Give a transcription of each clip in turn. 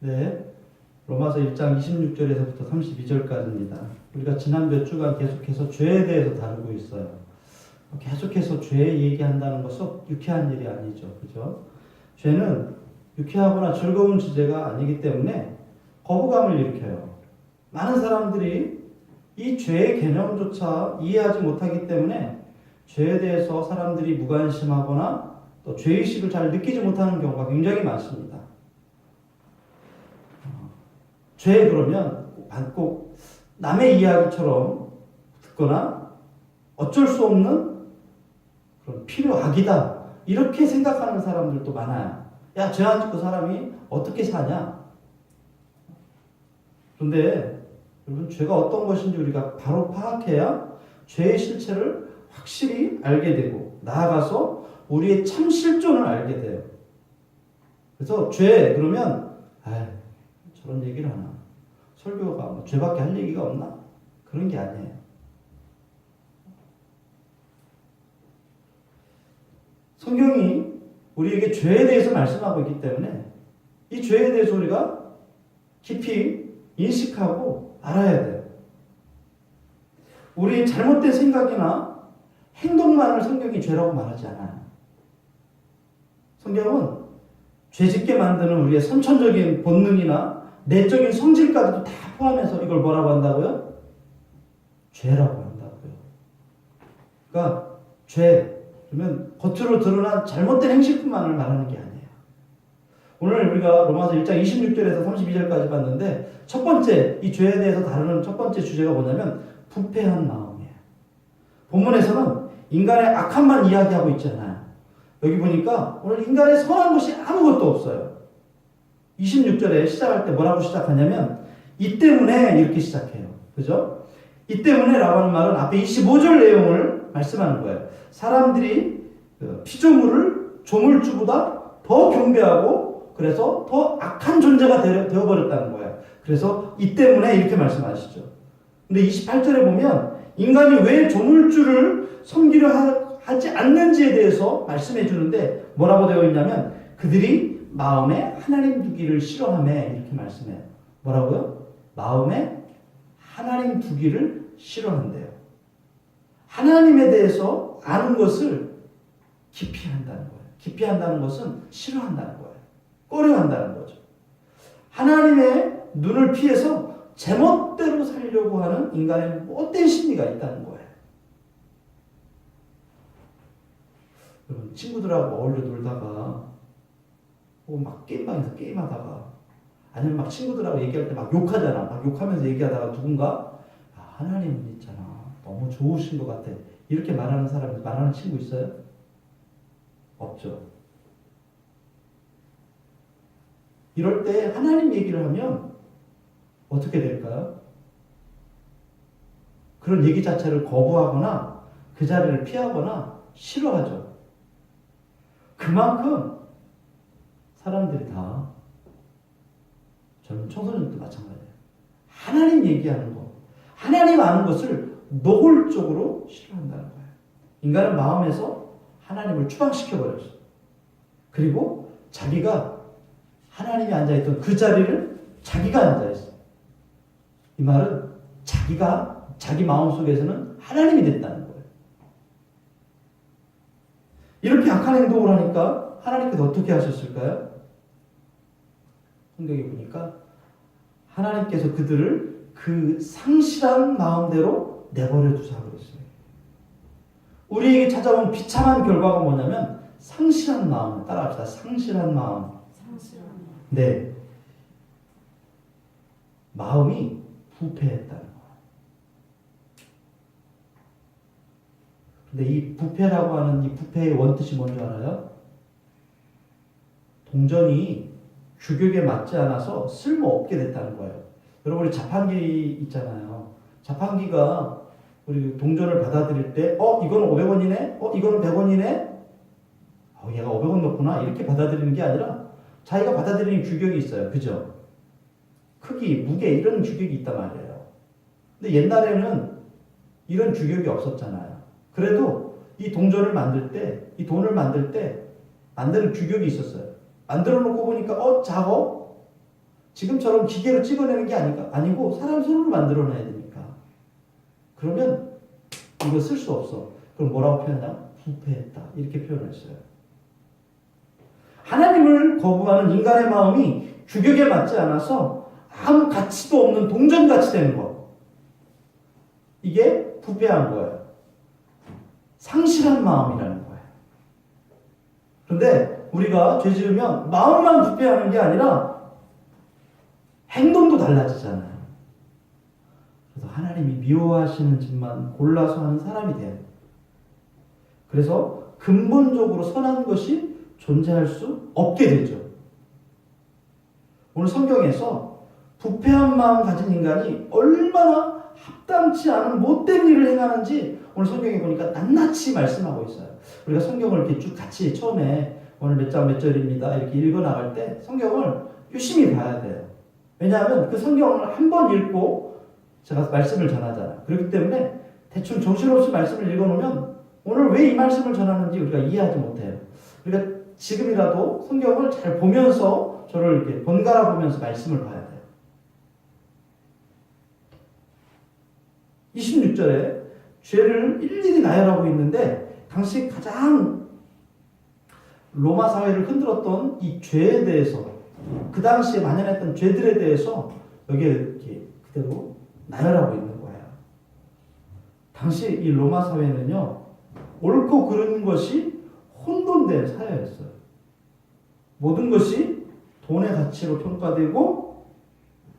네, 로마서 1장 26절에서부터 32절까지입니다. 우리가 지난 몇 주간 계속해서 죄에 대해서 다루고 있어요. 계속해서 죄 얘기한다는 것은 유쾌한 일이 아니죠. 그죠? 죄는 유쾌하거나 즐거운 주제가 아니기 때문에 거부감을 일으켜요. 많은 사람들이 이 죄의 개념조차 이해하지 못하기 때문에 죄에 대해서 사람들이 무관심하거나 또 죄의식을 잘 느끼지 못하는 경우가 굉장히 많습니다. 죄 그러면 꼭 남의 이야기처럼 듣거나 어쩔 수 없는 그런 필요악이다 이렇게 생각하는 사람들도 많아요. 야, 죄 안 짓고 사람이 어떻게 사냐? 그런데 여러분, 죄가 어떤 것인지 우리가 바로 파악해야 죄의 실체를 확실히 알게 되고 나아가서 우리의 참 실존을 알게 돼요. 그래서 죄 그러면 저런 얘기를 하나? 설교가 뭐 죄밖에 할 얘기가 없나? 그런 게 아니에요. 성경이 우리에게 죄에 대해서 말씀하고 있기 때문에 이 죄에 대해서 우리가 깊이 인식하고 알아야 돼요. 우리의 잘못된 생각이나 행동만을 성경이 죄라고 말하지 않아요. 성경은 죄짓게 만드는 우리의 선천적인 본능이나 내적인 성질까지도 다 포함해서 이걸 뭐라고 한다고요? 죄라고 한다고요. 그러니까 죄, 그러면 겉으로 드러난 잘못된 행실뿐만을 말하는 게 아니에요. 오늘 우리가 로마서 1장 26절에서 32절까지 봤는데 첫 번째, 이 죄에 대해서 다루는 첫 번째 주제가 뭐냐면 부패한 마음이에요. 본문에서는 인간의 악함만 이야기하고 있잖아요. 여기 보니까 오늘 인간의 선한 것이 아무것도 없어요. 26절에 시작할 때 뭐라고 시작하냐면 이 때문에 이렇게 시작해요. 그죠? 이 때문에 라고 하는 말은 앞에 25절 내용을 말씀하는 거예요. 사람들이 피조물을 조물주보다 더 경배하고 그래서 더 악한 존재가 되어버렸다는 거예요. 그래서 이 때문에 이렇게 말씀하시죠. 근데 28절에 보면 인간이 왜 조물주를 섬기려 하지 않는지에 대해서 말씀해 주는데 뭐라고 되어 있냐면 그들이 마음에 하나님 두기를 싫어하며 이렇게 말씀해요. 뭐라고요? 마음에 하나님 두기를 싫어한대요. 하나님에 대해서 아는 것을 기피한다는 거예요. 기피한다는 것은 싫어한다는 거예요. 꺼려한다는 거죠. 하나님의 눈을 피해서 제멋대로 살려고 하는 인간의 못된 심리가 있다는 거예요. 여러분, 친구들하고 어울려 놀다가 막 게임방에서 게임하다가 아니면 막 친구들하고 얘기할 때 막 욕하잖아. 막 욕하면서 얘기하다가 누군가 하나님 있잖아. 너무 좋으신 것 같아. 이렇게 말하는 사람, 말하는 친구 있어요? 없죠. 이럴 때 하나님 얘기를 하면 어떻게 될까요? 그런 얘기 자체를 거부하거나 그 자리를 피하거나 싫어하죠. 그만큼 사람들이 다 젊은 청소년들도 마찬가지예요. 하나님 얘기하는 것, 하나님 아는 것을 노골적으로 싫어한다는 거예요. 인간은 마음에서 하나님을 추방시켜버렸어요. 그리고 자기가 하나님이 앉아있던 그 자리를 자기가 앉아있어요. 이 말은 자기가 자기 마음속에서는 하나님이 됐다는 거예요. 이렇게 악한 행동을 하니까 하나님께서 어떻게 하셨을까요? 성경에 보니까 하나님께서 그들을 그 상실한 마음대로 내버려 두사 그랬어요. 우리에게 찾아온 비참한 결과가 뭐냐면 상실한 마음. 따라합시다. 상실한 마음. 네. 마음이 부패했다는 거예요. 근데 이 부패라고 하는 이 부패의 원뜻이 뭔지 알아요? 동전이 규격에 맞지 않아서 쓸모없게 됐다는 거예요. 여러분, 우리 자판기 있잖아요. 자판기가 우리 동전을 받아들일 때, 이거는 500원이네? 이거는 100원이네? 얘가 500원 넣구나. 이렇게 받아들이는 게 아니라 자기가 받아들이는 규격이 있어요. 그죠? 크기, 무게, 이런 규격이 있단 말이에요. 근데 옛날에는 이런 규격이 없었잖아요. 그래도 이 동전을 만들 때, 이 돈을 만들 때, 만드는 규격이 있었어요. 만들어 놓고 보니까, 작어? 지금처럼 기계로 찍어내는 게 아니고 사람 손으로 만들어내야 되니까. 그러면 이거 쓸 수 없어. 그럼 뭐라고 표현하냐? 부패했다. 이렇게 표현했어요. 하나님을 거부하는 인간의 마음이 규격에 맞지 않아서 아무 가치도 없는 동전같이 되는 거. 이게 부패한 거예요. 상실한 마음이라는 거예요. 그런데 우리가 죄 지으면 마음만 부패하는 게 아니라 행동도 달라지잖아요. 그래서 하나님이 미워하시는 짓만 골라서 하는 사람이 돼요. 그래서 근본적으로 선한 것이 존재할 수 없게 되죠. 오늘 성경에서 부패한 마음 가진 인간이 얼마나 합당치 않은 못된 일을 행하는지 오늘 성경에 보니까 낱낱이 말씀하고 있어요. 우리가 성경을 이렇게 쭉 같이 처음에 오늘 몇 장 몇 절입니다 이렇게 읽어 나갈 때 성경을 유심히 봐야 돼요. 왜냐하면 그 성경을 한 번 읽고 제가 말씀을 전하잖아요. 그렇기 때문에 대충 정신없이 말씀을 읽어놓으면 오늘 왜 이 말씀을 전하는지 우리가 이해하지 못해요. 우리가 지금이라도 성경을 잘 보면서 저를 이렇게 번갈아 보면서 말씀을 봐야 돼요. 26절에 죄를 일일이 나열하고 있는데 당시 가장 로마 사회를 흔들었던 이 죄에 대해서 그 당시에 만연했던 죄들에 대해서 여기에 이렇게 그대로 나열하고 있는 거예요. 당시 이 로마 사회는요, 옳고 그른 것이 혼돈된 사회였어요. 모든 것이 돈의 가치로 평가되고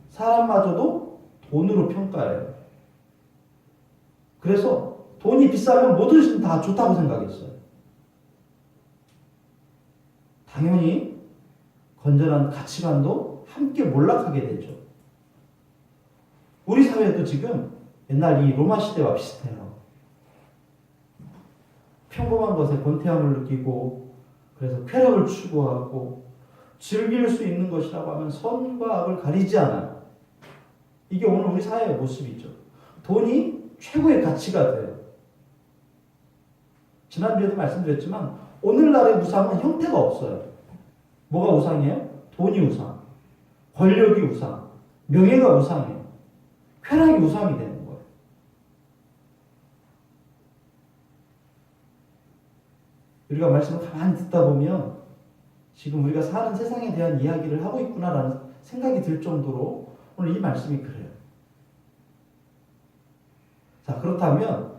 사람마저도 돈으로 평가해요. 그래서 돈이 비싸면 모든 것이 다 좋다고 생각했어요. 당연히 건전한 가치관도 함께 몰락하게 되죠. 우리 사회도 지금 옛날 이 로마 시대와 비슷해요. 평범한 것에 권태함을 느끼고 그래서 쾌락을 추구하고 즐길 수 있는 것이라고 하면 선과 악을 가리지 않아요. 이게 오늘 우리 사회의 모습이죠. 돈이 최고의 가치가 돼요. 지난주에도 말씀드렸지만 오늘날의 우상은 형태가 없어요. 뭐가 우상이에요? 돈이 우상, 권력이 우상, 명예가 우상이에요. 쾌락이 우상이 되는 거예요. 우리가 말씀을 가만히 듣다 보면 지금 우리가 사는 세상에 대한 이야기를 하고 있구나라는 생각이 들 정도로 오늘 이 말씀이 그래요. 자, 그렇다면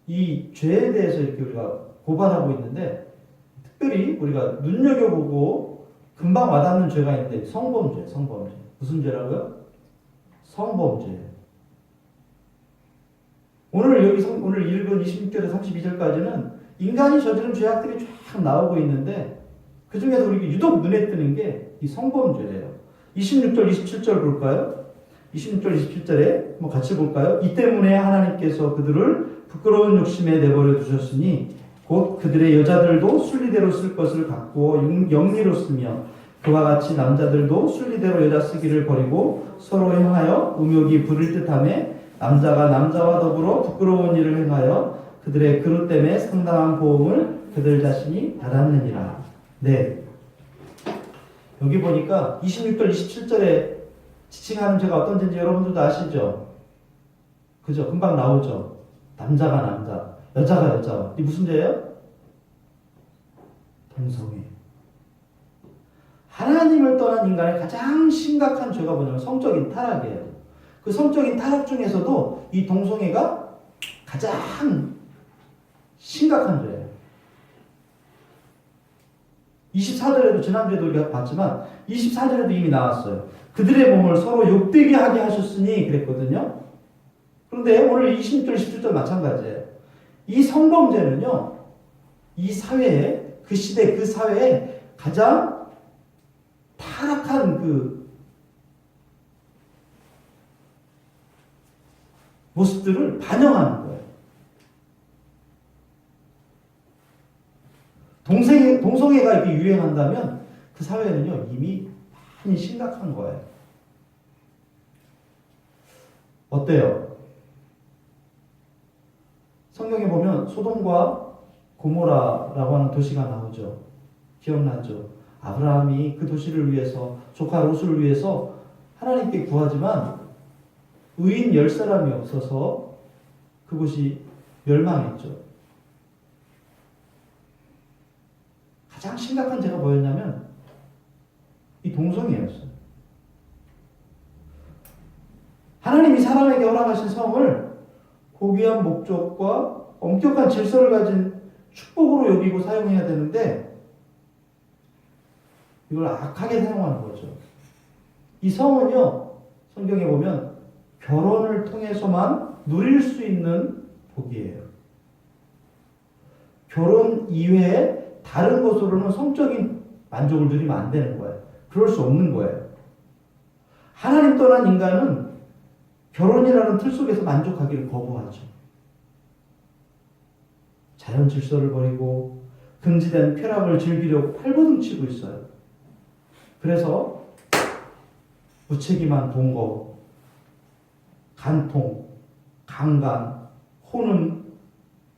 이 죄에 대해서 이렇게 우리가 고발하고 있는데 특별히 우리가 눈여겨보고 금방 와닿는 죄가 있는데 성범죄. 무슨 죄라고요? 성범죄. 오늘 읽은 26절에서 32절까지는 인간이 저지른 죄악들이 쫙 나오고 있는데 그 중에서 우리가 유독 눈에 뜨는 게 이 성범죄예요. 26절, 27절 볼까요? 26절, 27절에 한번 같이 볼까요? 이 때문에 하나님께서 그들을 부끄러운 욕심에 내버려 두셨으니 곧 그들의 여자들도 순리대로 쓸 것을 갖고 영리로 쓰며 그와 같이 남자들도 순리대로 여자 쓰기를 버리고 서로 행하여 음욕이 부를 듯하며 남자가 남자와 더불어 부끄러운 일을 행하여 그들의 그릇 때문에 상당한 보응을 그들 자신이 받았느니라. 네. 여기 보니까 26절, 27절에 지칭하는 죄가 어떤 죄인지 여러분들도 아시죠? 그죠? 금방 나오죠? 남자가 남자, 여자가 여자. 이 무슨 죄예요? 동성애. 하나님을 떠난 인간의 가장 심각한 죄가 뭐냐면 성적인 타락이에요. 그 성적인 타락 중에서도 이 동성애가 가장 심각한 죄예요. 24절에도 지난주에도 우리가 봤지만 24절에도 이미 나왔어요. 그들의 몸을 서로 욕되게 하게 하셨으니 그랬거든요. 그런데 오늘 26절, 27절 마찬가지예요. 이 성범죄는요, 이 사회에, 그 시대, 그 사회에 가장 타락한 그 모습들을 반영하는 거예요. 동성애가 이렇게 유행한다면 그 사회는요, 이미 많이 심각한 거예요. 어때요? 성경에 보면 소돔과 고모라라고 하는 도시가 나오죠. 기억나죠? 아브라함이 그 도시를 위해서 조카 롯을 위해서 하나님께 구하지만 의인 10사람이 없어서 그곳이 멸망했죠. 가장 심각한 죄가 뭐였냐면 이 동성애였어요. 하나님이 사람에게 허락하신 성을 고귀한 목적과 엄격한 질서를 가진 축복으로 여기고 사용해야 되는데 이걸 악하게 사용하는 거죠. 이 성은요, 성경에 보면 결혼을 통해서만 누릴 수 있는 복이에요. 결혼 이외에 다른 것으로는 성적인 만족을 누리면 안 되는 거예요. 그럴 수 없는 거예요. 하나님 떠난 인간은 결혼이라는 틀 속에서 만족하기를 거부하죠. 자연 질서를 버리고 금지된 쾌락을 즐기려고 발버둥치고 있어요. 그래서 무책임한 동거, 간통, 강간, 혼음,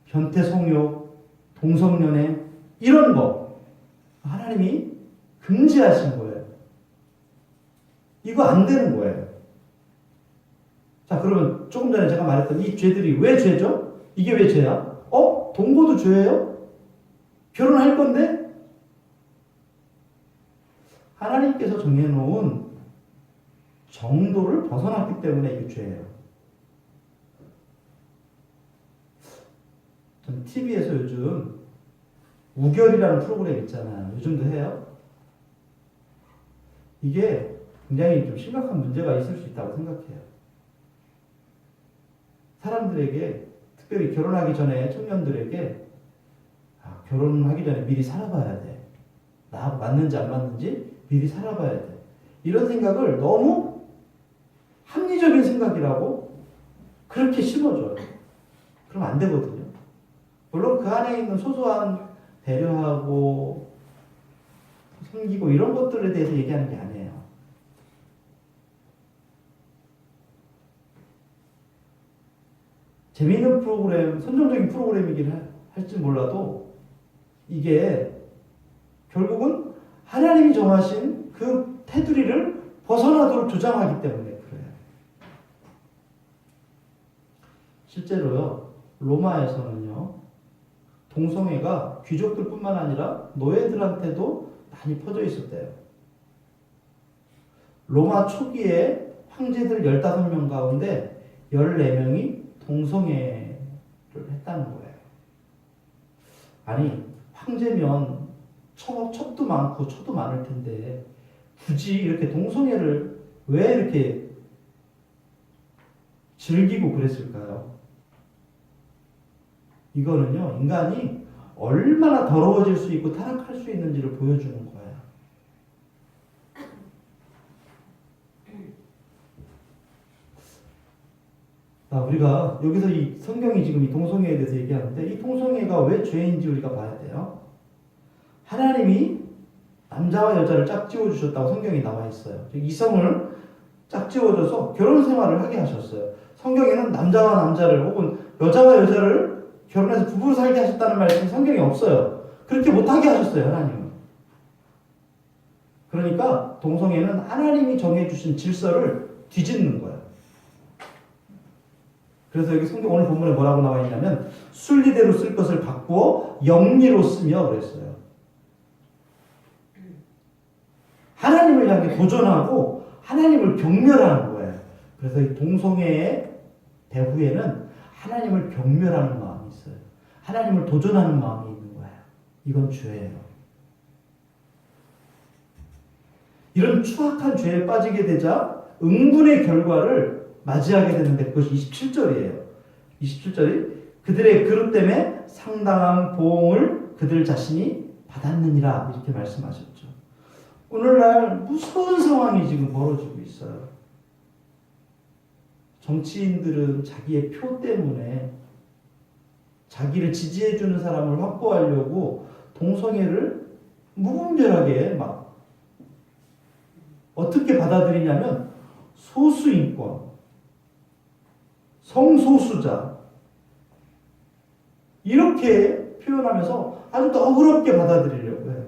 변태 성욕, 동성연애 이런 거 하나님이 금지하신 거예요. 이거 안 되는 거예요. 자, 그러면 조금 전에 제가 말했던 이 죄들이 왜 죄죠? 이게 왜 죄야? 동거도 죄예요? 결혼할 건데? 하나님께서 정해놓은 정도를 벗어났기 때문에 이게 죄예요. 전 TV에서 요즘 우결이라는 프로그램 있잖아요. 요즘도 해요. 이게 굉장히 좀 심각한 문제가 있을 수 있다고 생각해요. 사람들에게, 특별히 결혼하기 전에 청년들에게 결혼하기 전에 미리 살아봐야 돼. 나하고 맞는지 안 맞는지 미리 살아봐야 돼. 이런 생각을 너무 합리적인 생각이라고 그렇게 심어줘요. 그럼 안 되거든요. 물론 그 안에 있는 소소한 배려하고 섬기고 이런 것들에 대해서 얘기하는 게 아니에요. 재미있는 프로그램, 선정적인 프로그램이긴 할지 몰라도 이게 결국은 하나님이 정하신 그 테두리를 벗어나도록 조장하기 때문에 그래요. 실제로요, 로마에서는요, 동성애가 귀족들뿐만 아니라 노예들한테도 많이 퍼져 있었대요. 로마 초기에 황제들 15명 가운데 14명이 동성애를 했다는 거예요. 아니, 황제면 첩도 많고 초도 많을 텐데 굳이 이렇게 동성애를 왜 이렇게 즐기고 그랬을까요? 이거는요, 인간이 얼마나 더러워질 수 있고 타락할 수 있는지를 보여주는 거예요. 우리가 여기서 이 성경이 지금 이 동성애에 대해서 얘기하는데 이 동성애가 왜 죄인지 우리가 봐야 돼요. 하나님이 남자와 여자를 짝지어 주셨다고 성경에 나와 있어요. 이성을 짝지어줘서 결혼 생활을 하게 하셨어요. 성경에는 남자와 남자를 혹은 여자와 여자를 결혼해서 부부로 살게 하셨다는 말씀이 성경에 없어요. 그렇게 못하게 하셨어요, 하나님은. 그러니까 동성애는 하나님이 정해주신 질서를 뒤집는 거예요. 그래서 여기 성경 오늘 본문에 뭐라고 나와 있냐면 순리대로 쓸 것을 바꾸어 영리로 쓰며 그랬어요. 하나님을 향해 도전하고 하나님을 경멸하는 거예요. 그래서 이 동성애의 배후에는 하나님을 경멸하는 마음이 있어요. 하나님을 도전하는 마음이 있는 거예요. 이건 죄예요. 이런 추악한 죄에 빠지게 되자 응분의 결과를 맞이하게 되는데 그것이 27절이에요. 27절이 그들의 그릇 때문에 상당한 보응을 그들 자신이 받았느니라 이렇게 말씀하셨죠. 오늘날 무서운 상황이 지금 벌어지고 있어요. 정치인들은 자기의 표 때문에 자기를 지지해주는 사람을 확보하려고 동성애를 무분별하게 막 어떻게 받아들이냐면 소수인권, 성소수자 이렇게 표현하면서 아주 너그럽게 받아들이려고 해요.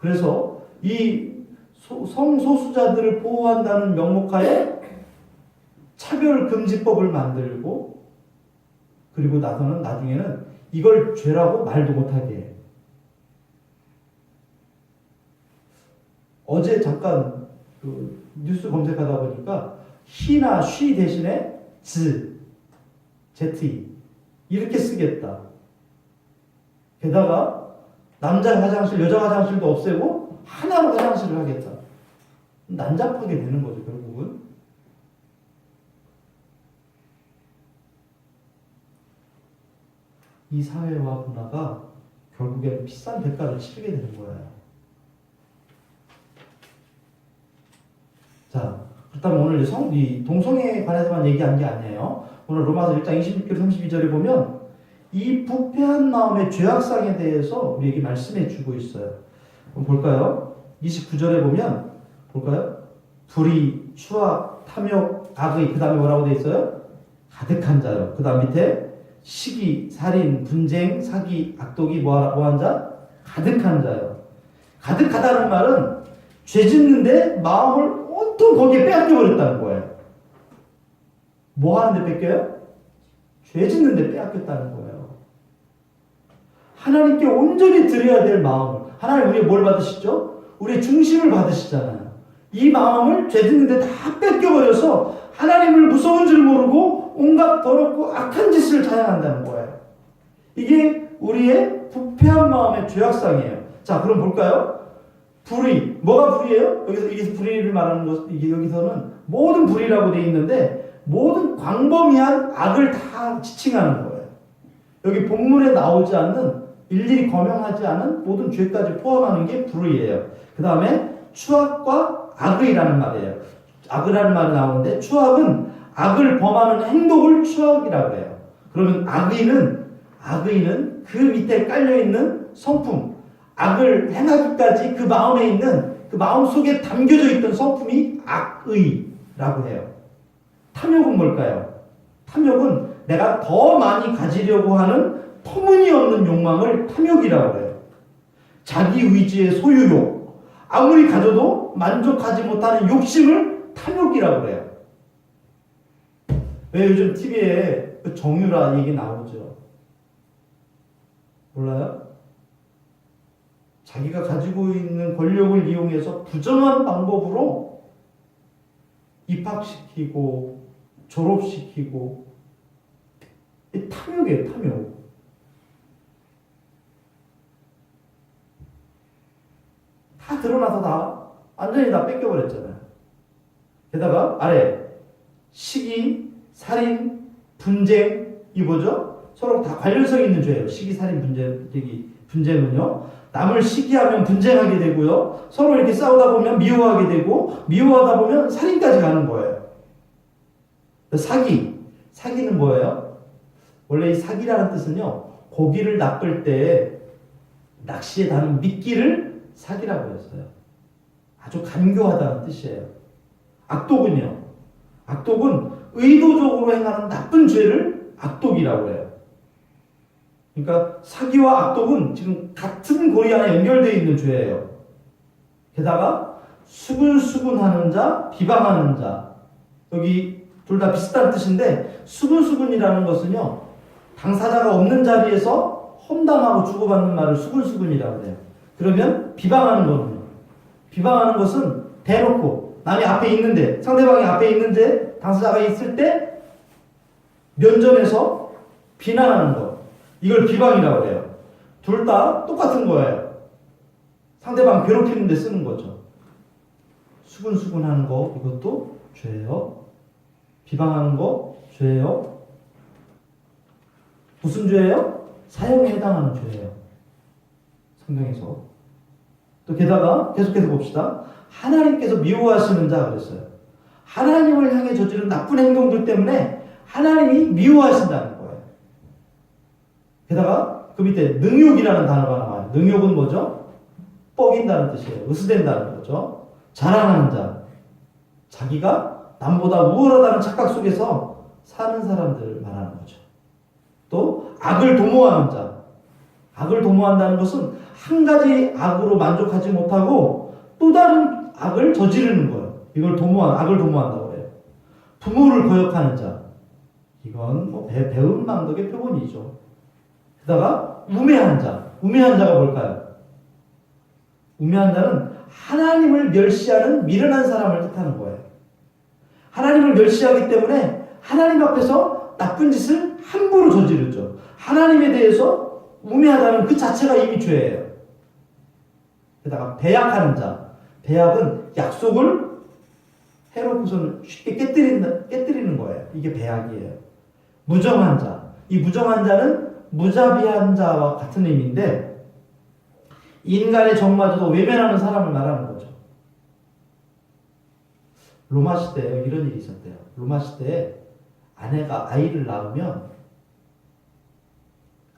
그래서 이 성소수자들을 보호한다는 명목하에 차별금지법을 만들고 그리고 나중에는 이걸 죄라고 말도 못하게 해요. 어제 잠깐 그 뉴스 검색하다 보니까 he나 she 대신에 ze 이렇게 쓰겠다. 게다가 남자 화장실, 여자 화장실도 없애고 하나로 화장실을 하겠다. 난잡하게 되는 거죠, 결국은. 이 사회와 문화가 결국엔 비싼 대가를 치르게 되는 거예요. 자, 그렇다면 오늘 이 동성애에 관해서만 얘기한 게 아니에요. 오늘 로마서 1장 26절 32절에 보면 이 부패한 마음의 죄악상에 대해서 우리에게 말씀해 주고 있어요. 한번 볼까요? 29절에 보면 볼까요? 불의, 추악, 탐욕, 악의, 그 다음에 뭐라고 되어 있어요? 가득한 자요. 그 다음 밑에 시기, 살인, 분쟁, 사기, 악독이 뭐한 자? 가득한 자요. 가득하다는 말은 죄 짓는데 마음을 온통 거기에 빼앗겨 버렸다는 거예요. 뭐 하는데 뺏겨요? 죄 짓는데 빼앗겼다는 거예요. 하나님께 온전히 드려야 될 마음을, 하나님 우리의 뭘 받으시죠? 우리의 중심을 받으시잖아요. 이 마음을 죄 짓는데 다 뺏겨버려서 하나님을 무서운 줄 모르고 온갖 더럽고 악한 짓을 자행한다는 거예요. 이게 우리의 부패한 마음의 죄악상이에요. 자, 그럼 볼까요? 불의. 뭐가 불의예요? 이게 불의를 말하는 것, 이게 여기서는 모든 불의라고 되어 있는데 모든 광범위한 악을 다 지칭하는 거예요. 여기 본문에 나오지 않는, 일일이 거명하지 않은 모든 죄까지 포함하는 게 불의예요. 그 다음에 추악과 악의라는 말이에요. 악의라는 말이 나오는데 추악은 악을 범하는 행동을 추악이라고 해요. 그러면 악의는 그 밑에 깔려있는 성품, 악을 행하기까지 그 마음에 있는, 그 마음 속에 담겨져 있던 성품이 악의라고 해요. 탐욕은 뭘까요? 탐욕은 내가 더 많이 가지려고 하는 터무니없는 욕망을 탐욕이라고 해요. 자기 의지의 소유욕, 아무리 가져도 만족하지 못하는 욕심을 탐욕이라고 해요. 왜 요즘 TV에 정유라 얘기 나오죠? 몰라요? 자기가 가지고 있는 권력을 이용해서 부정한 방법으로 입학시키고 졸업시키고, 이 탐욕이에요, 탐욕. 다 드러나서 완전히 다 뺏겨버렸잖아요. 게다가 아래 시기, 살인, 분쟁, 이 뭐죠? 서로 다 관련성 있는 죄예요. 시기, 살인, 분쟁은요. 남을 시기하면 분쟁하게 되고요. 서로 이렇게 싸우다 보면 미워하게 되고, 미워하다 보면 살인까지 가는 거예요. 사기는 뭐예요? 원래 이 사기라는 뜻은요, 고기를 낚을 때 낚시에 다는 미끼를 사기라고 했어요. 아주 간교하다는 뜻이에요. 악독은 의도적으로 행하는 나쁜 죄를 악독이라고 해요. 그러니까 사기와 악독은 지금 같은 고리 안에 연결되어 있는 죄예요. 게다가 수근수근하는 자, 비방하는 자, 여기 둘 다 비슷한 뜻인데 수근수근이라는 것은요, 당사자가 없는 자리에서 험담하고 주고받는 말을 수근수근이라고 해요. 그러면 비방하는 것은 대놓고 남이 앞에 있는데, 상대방이 앞에 있는데 당사자가 있을 때 면전에서 비난하는 것, 이걸 비방이라고 해요. 둘 다 똑같은 거예요. 상대방 괴롭히는 데 쓰는 거죠. 수근수근하는 거, 이것도 죄예요. 비방하는 거 죄예요. 무슨 죄예요? 사형에 해당하는 죄예요. 성경에서. 또 게다가 계속해서 봅시다. 하나님께서 미워하시는 자 그랬어요. 하나님을 향해 저지른 나쁜 행동들 때문에 하나님이 미워하신다는 거예요. 게다가 그 밑에 능욕이라는 단어가 나와요. 능욕은 뭐죠? 뻐긴다는 뜻이에요. 으스댄다는 거죠. 자랑하는 자. 자기가 남보다 우월하다는 착각 속에서 사는 사람들을 말하는 거죠. 또 악을 도모하는 자. 악을 도모한다는 것은 한 가지 악으로 만족하지 못하고 또 다른 악을 저지르는 거예요. 이걸 악을 도모한다고 해요. 부모를 거역하는 자. 이건 뭐 배은망덕의 표본이죠. 게다가 우매한 자. 우매한 자가 뭘까요? 우매한 자는 하나님을 멸시하는 미련한 사람을 뜻하는 거예요. 하나님을 멸시하기 때문에 하나님 앞에서 나쁜 짓을 함부로 저지르죠. 하나님에 대해서 우매하다는 그 자체가 이미 죄예요. 게다가 배약하는 자. 배약은 약속을 해놓고서는 쉽게 깨뜨리는 거예요. 이게 배약이에요. 무정한 자. 이 무정한 자는 무자비한 자와 같은 의미인데 인간의 정마저도 외면하는 사람을 말하는 거죠. 로마 시대에 이런 일이 있었대요. 로마 시대에 아내가 아이를 낳으면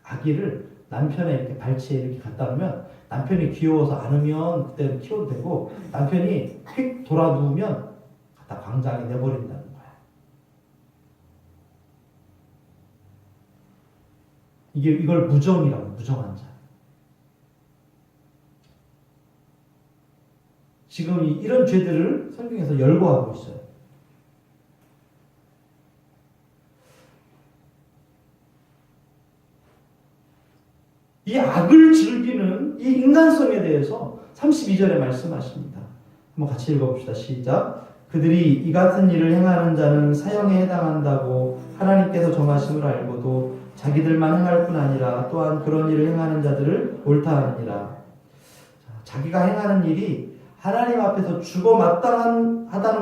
아기를 남편의 이렇게 발치에 이렇게 갖다 놓으면 남편이 귀여워서 안으면 그때는 키워도 되고 남편이 휙 돌아누우면 갖다 광장에 내버린다는 거야. 이걸 무정이라고, 무정한 자. 지금 이런 죄들을 성경에서 열거하고 있어요. 이 악을 즐기는 이 인간성에 대해서 32절에 말씀하십니다. 한번 같이 읽어봅시다. 시작. 그들이 이 같은 일을 행하는 자는 사형에 해당한다고 하나님께서 정하심을 알고도 자기들만 행할 뿐 아니라 또한 그런 일을 행하는 자들을 옳다 하느니라. 자기가 행하는 일이 하나님 앞에서 죽어 마땅하다는